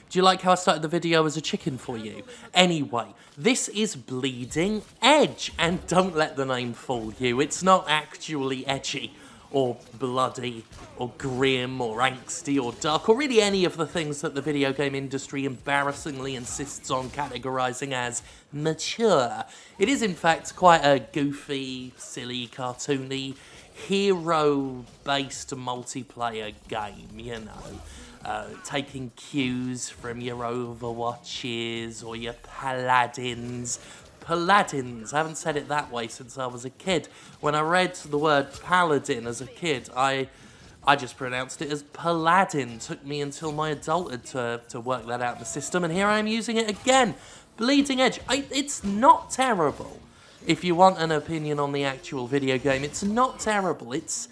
Do you like how I started the video as a chicken for you? Anyway, this is Bleeding Edge, and don't let the name fool you. It's not actually edgy, or bloody, or grim, or angsty, or dark, or really any of the things that the video game industry embarrassingly insists on categorizing as mature. It is, in fact, quite a goofy, silly, cartoony, hero-based multiplayer game, you know. Taking cues from your Overwatches or your Paladins. Paladins, I haven't said it that way since I was a kid. When I read the word Paladin as a kid, I just pronounced it as Paladin. Took me until my adulthood to work that out in the system, and here I am using it again. Bleeding Edge, it's not terrible. If you want an opinion on the actual video game, it's not terrible. It's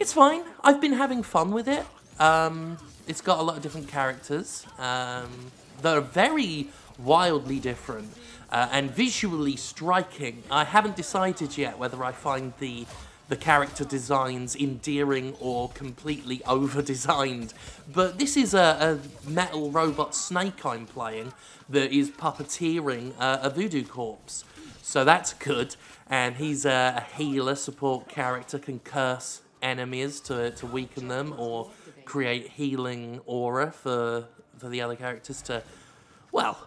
fine. I've been having fun with it. It's got a lot of different characters that are very wildly different and visually striking. I haven't decided yet whether I find the character designs endearing or completely over-designed, but this is a metal robot snake I'm playing that is puppeteering a voodoo corpse. So that's good, and he's a healer support character, can curse enemies to weaken them or create healing aura for the other characters to, well,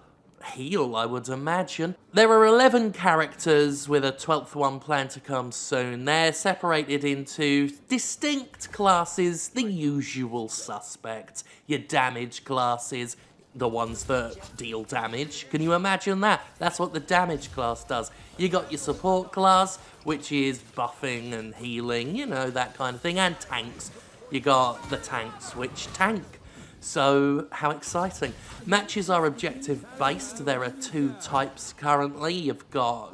heal, I would imagine. There are 11 characters with a 12th one planned to come soon. They're separated into distinct classes, the usual suspects. Your damage classes, the ones that deal damage. Can you imagine that? That's what the damage class does. You got your support class, which is buffing and healing, you know, that kind of thing, and tanks. You got the tanks, which tank. So, how exciting. Matches are objective-based. There are 2 types currently. You've got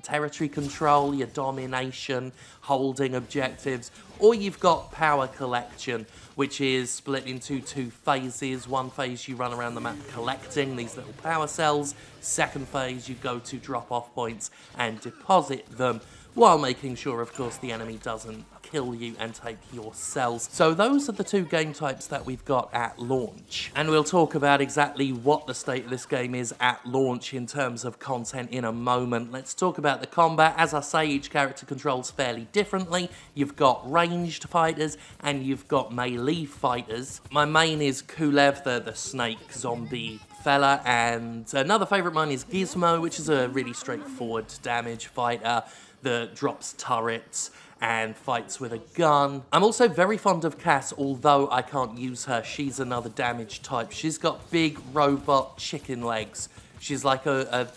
territory control, your domination, holding objectives, or you've got power collection, which is split into 2 phases. One phase you run around the map collecting these little power cells. Second phase you go to drop-off points and deposit them, while making sure, of course, the enemy doesn't kill you and take your cells. So those are the 2 game types that we've got at launch. And we'll talk about exactly what the state of this game is at launch in terms of content in a moment. Let's talk about the combat. As I say, each character controls fairly differently. You've got ranged fighters and you've got melee fighters. My main is Kulev, the snake zombie fella, and another favourite of mine is Gizmo, which is a really straightforward damage fighter that drops turrets and fights with a gun. I'm also very fond of Cass, although I can't use her. She's another damage type. She's got big robot chicken legs. She's like a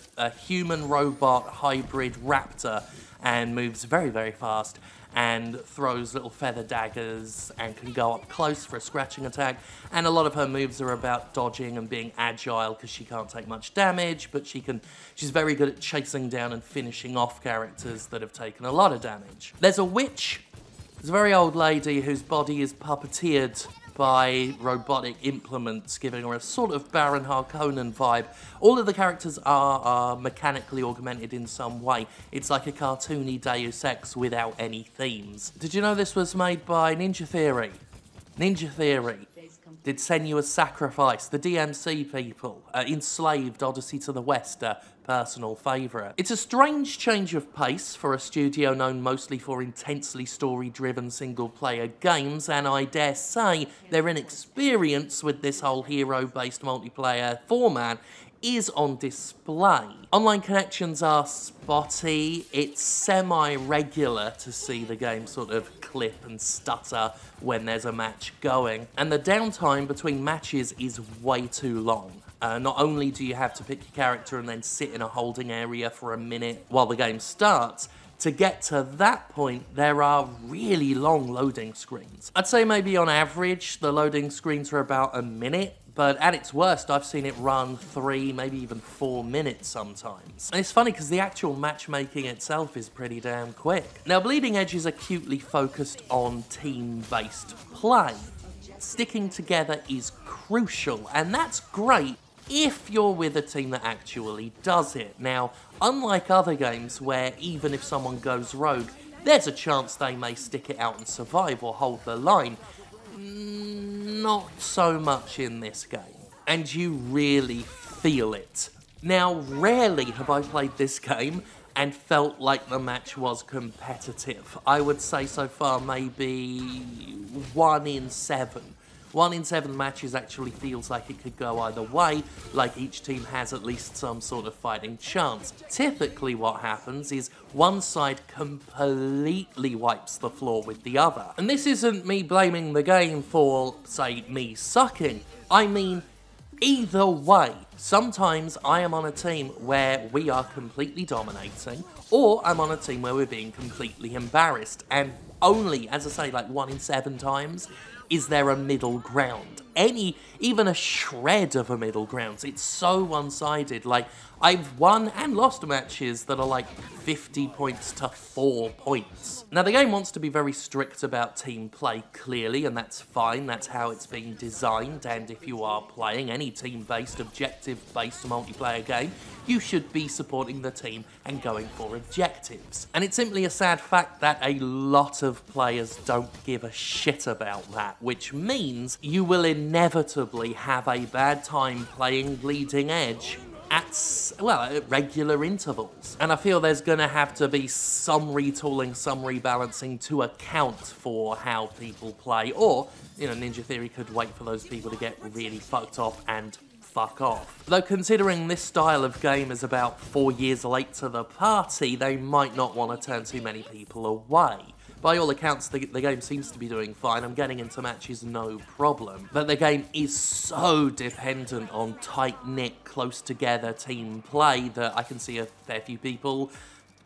human-robot hybrid raptor and moves very, very fast and throws little feather daggers and can go up close for a scratching attack. And a lot of her moves are about dodging and being agile because she can't take much damage, but she's very good at chasing down and finishing off characters that have taken a lot of damage. There's a witch. There's a very old lady whose body is puppeteered by robotic implements, giving her a sort of Baron Harkonnen vibe. All of the characters are mechanically augmented in some way. It's like a cartoony Deus Ex without any themes. Did you know this was made by Ninja Theory? Ninja Theory did Senua's Smackrifice, the DMC people, Enslaved, Odyssey to the West, personal favourite. It's a strange change of pace for a studio known mostly for intensely story-driven single-player games, and I dare say their inexperience with this whole hero-based multiplayer format is on display. Online connections are spotty. It's semi-regular to see the game sort of clip and stutter when there's a match going. And the downtime between matches is way too long. Not only do you have to pick your character and then sit in a holding area for a minute while the game starts, to get to that point, there are really long loading screens. I'd say maybe on average, the loading screens are about a minute, but at its worst, I've seen it run 3, maybe even 4 minutes sometimes. And it's funny because the actual matchmaking itself is pretty damn quick. Now, Bleeding Edge is acutely focused on team-based play. Sticking together is crucial, and that's great if you're with a team that actually does it. Now, unlike other games where even if someone goes rogue, there's a chance they may stick it out and survive or hold the line, not so much in this game. and you really feel it. Now, rarely have I played this game and felt like the match was competitive. I would say so far maybe 1 in 7. 1 in 7 matches actually feels like it could go either way, like each team has at least some sort of fighting chance. Typically what happens is one side completely wipes the floor with the other. And this isn't me blaming the game for, say, me sucking. I mean, either way, sometimes I am on a team where we are completely dominating, or I'm on a team where we're being completely embarrassed, and only, as I say, like 1 in 7 times, is there a middle ground. Even a shred of a middle ground. It's so one-sided. Like, I've won and lost matches that are like 50 points to 4 points. Now, the game wants to be very strict about team play, clearly, and that's fine. That's how it's been designed, and if you are playing any team-based, objective-based multiplayer game, you should be supporting the team and going for objectives. And it's simply a sad fact that a lot of players don't give a shit about that, which means you will inevitably have a bad time playing Bleeding Edge at regular intervals. And I feel there's gonna have to be some retooling, some rebalancing to account for how people play, or, you know, Ninja Theory could wait for those people to get really fucked off and fuck off. Though considering this style of game is about 4 years late to the party, they might not want to turn too many people away. By all accounts, the game seems to be doing fine. I'm getting into matches no problem. But the game is so dependent on tight-knit, close-together team play that I can see a fair few people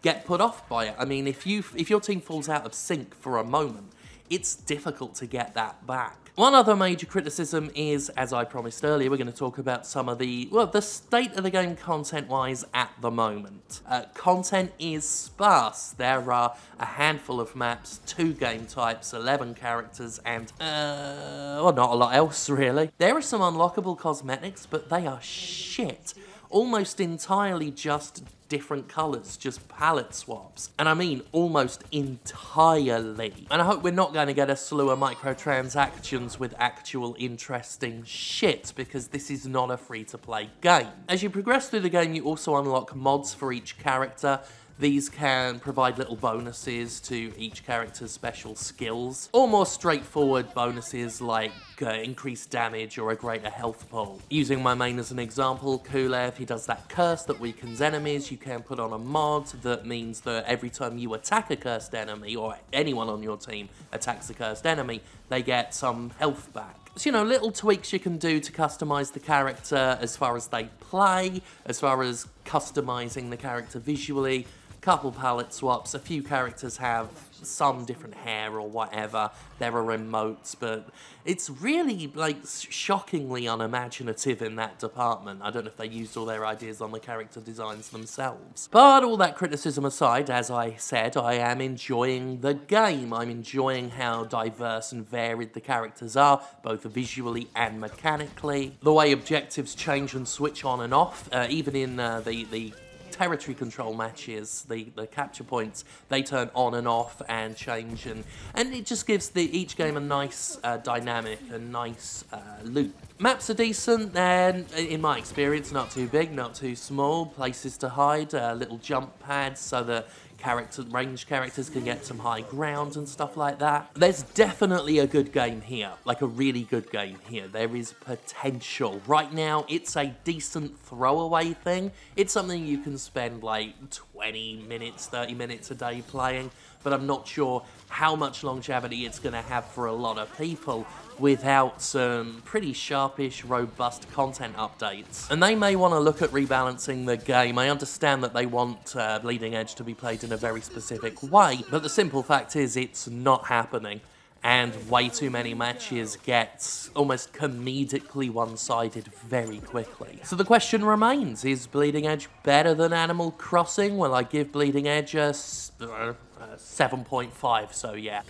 get put off by it. I mean, if your team falls out of sync for a moment, it's difficult to get that back. One other major criticism is, as I promised earlier, we're going to talk about some of the state of the game content-wise at the moment. Content is sparse. There are a handful of maps, 2 game types, 11 characters, and, not a lot else, really. There are some unlockable cosmetics, but they are shit. Almost entirely just different colours, just palette swaps. And I mean almost entirely. And I hope we're not going to get a slew of microtransactions with actual interesting shit, because this is not a free-to-play game. As you progress through the game, you also unlock mods for each character. These can provide little bonuses to each character's special skills, or more straightforward bonuses like increased damage or a greater health pool. Using my main as an example, Kulev, he does that curse that weakens enemies. You can put on a mod that means that every time you attack a cursed enemy, or anyone on your team attacks a cursed enemy, they get some health back. So, you know, little tweaks you can do to customize the character as far as they play, as far as customizing the character visually. Couple palette swaps, a few characters have some different hair or whatever, there are emotes, but it's really, like, shockingly unimaginative in that department. I don't know if they used all their ideas on the character designs themselves. But all that criticism aside, as I said, I am enjoying the game. I'm enjoying how diverse and varied the characters are, both visually and mechanically. The way objectives change and switch on and off, even in the territory control matches, the capture points, they turn on and off and change, and it just gives each game a nice dynamic, a nice loop. Maps are decent, and in my experience, not too big, not too small, places to hide, little jump pads so that ranged characters can get some high ground and stuff like that. There's definitely a good game here, like a really good game here. There is potential. Right now, it's a decent throwaway thing. It's something you can spend like 20 minutes, 30 minutes a day playing, but I'm not sure how much longevity it's going to have for a lot of people without some pretty sharpish, robust content updates. And they may want to look at rebalancing the game. I understand that they want Bleeding Edge to be played in a very specific way, but the simple fact is it's not happening. And way too many matches get almost comedically one-sided very quickly. So the question remains, is Bleeding Edge better than Animal Crossing? Well, I give Bleeding Edge a 7.5, so yeah.